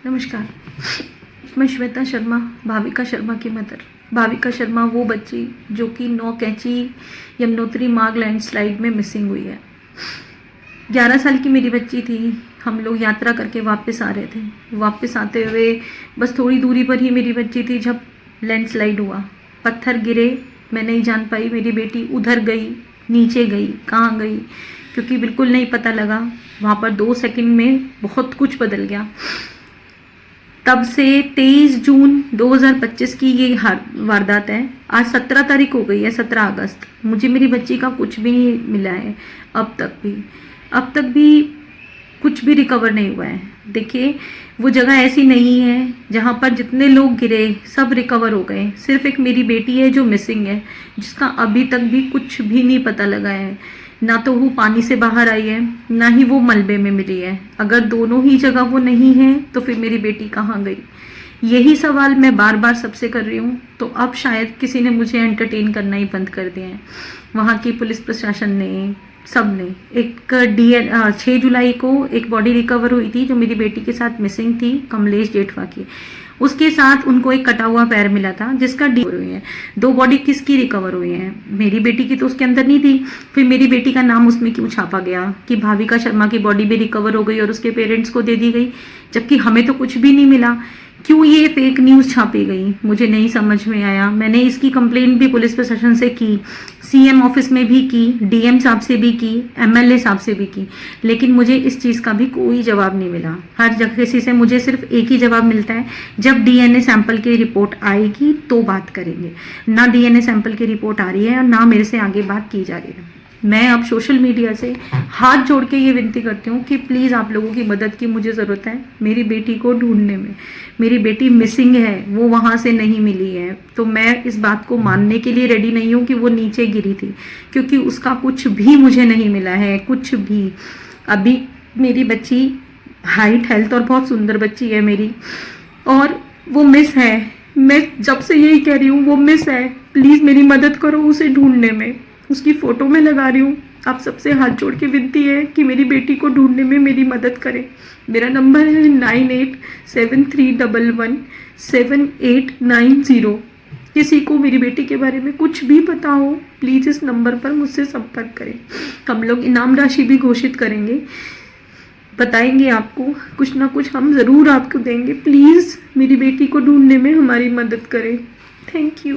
नमस्कार, मैं श्वेता शर्मा, भाविका शर्मा की मदर। भाविका शर्मा वो बच्ची जो कि 9 कैंची यमुनोत्री मार्ग लैंडस्लाइड में मिसिंग हुई है। 11 साल की मेरी बच्ची थी। हम लोग यात्रा करके वापस आ रहे थे। वापस आते हुए बस थोड़ी दूरी पर ही मेरी बच्ची थी जब लैंडस्लाइड हुआ। पत्थर गिरे, मैं नहीं जान पाई मेरी बेटी उधर गई, नीचे गई, कहाँ गई, क्योंकि बिल्कुल नहीं पता लगा। वहाँ पर 2 सेकंड में बहुत कुछ बदल गया। तब से 23 जून 2025 की ये वारदात है। आज 17 तारीख हो गई है, 17 अगस्त। मुझे मेरी बच्ची का कुछ भी नहीं मिला है अब तक भी कुछ भी रिकवर नहीं हुआ है। देखिए, वो जगह ऐसी नहीं है जहाँ पर जितने लोग गिरे सब रिकवर हो गए। सिर्फ एक मेरी बेटी है जो मिसिंग है, जिसका अभी तक भी कुछ भी नहीं पता लगा है। ना तो वो पानी से बाहर आई है, ना ही वो मलबे में मिली है। अगर दोनों ही जगह वो नहीं है तो फिर मेरी बेटी कहाँ गई? यही सवाल मैं बार बार सबसे कर रही हूँ। तो अब शायद किसी ने मुझे एंटरटेन करना ही बंद कर दिया है। वहाँ की पुलिस प्रशासन ने, सब ने। 6 जुलाई को एक बॉडी रिकवर हुई थी जो मेरी बेटी के साथ मिसिंग थी, कमलेश जेठवा की। उसके साथ उनको एक कटा हुआ पैर मिला था जिसका हुई है। 2 बॉडी किसकी रिकवर हुई है? मेरी बेटी की तो उसके अंदर नहीं थी। फिर मेरी बेटी का नाम उसमें क्यों छापा गया कि भाविका शर्मा की बॉडी भी रिकवर हो गई और उसके पेरेंट्स को दे दी गई, जबकि हमें तो कुछ भी नहीं मिला। क्यों ये फेक न्यूज़ छापी गई, मुझे नहीं समझ में आया। मैंने इसकी कंप्लेंट भी पुलिस प्रशासन से की, सीएम ऑफिस में भी की, डीएम साहब से भी की, एमएलए साहब से भी की, लेकिन मुझे इस चीज़ का भी कोई जवाब नहीं मिला। हर जगह किसी से मुझे सिर्फ एक ही जवाब मिलता है, जब डीएनए सैंपल की रिपोर्ट आएगी तो बात करेंगे। ना डीएनए सैंपल की रिपोर्ट आ रही है और ना मेरे से आगे बात की जा रही है। मैं अब सोशल मीडिया से हाथ जोड़ के ये विनती करती हूँ कि प्लीज़ आप लोगों की मदद की मुझे ज़रूरत है मेरी बेटी को ढूंढने में। मेरी बेटी मिसिंग है, वो वहाँ से नहीं मिली है। तो मैं इस बात को मानने के लिए रेडी नहीं हूँ कि वो नीचे गिरी थी, क्योंकि उसका कुछ भी मुझे नहीं मिला है, कुछ भी। अभी मेरी बच्ची हाइट, हेल्थ और बहुत सुंदर बच्ची है मेरी, और वो मिस है। मैं जब से यही कह रही हूँ, वो मिस है। प्लीज़ मेरी मदद करो उसे ढूंढने में। उसकी फ़ोटो में लगा रही हूँ। आप सबसे हाथ जोड़ के विनती है कि मेरी बेटी को ढूंढने में मेरी मदद करें। मेरा नंबर है 9873117890। किसी को मेरी बेटी के बारे में कुछ भी पता हो, प्लीज़ इस नंबर पर मुझसे संपर्क करें। हम लोग इनाम राशि भी घोषित करेंगे, बताएंगे आपको, कुछ ना कुछ हम ज़रूर आपको देंगे। प्लीज़ मेरी बेटी को ढूंढने में हमारी मदद करें। Thank you.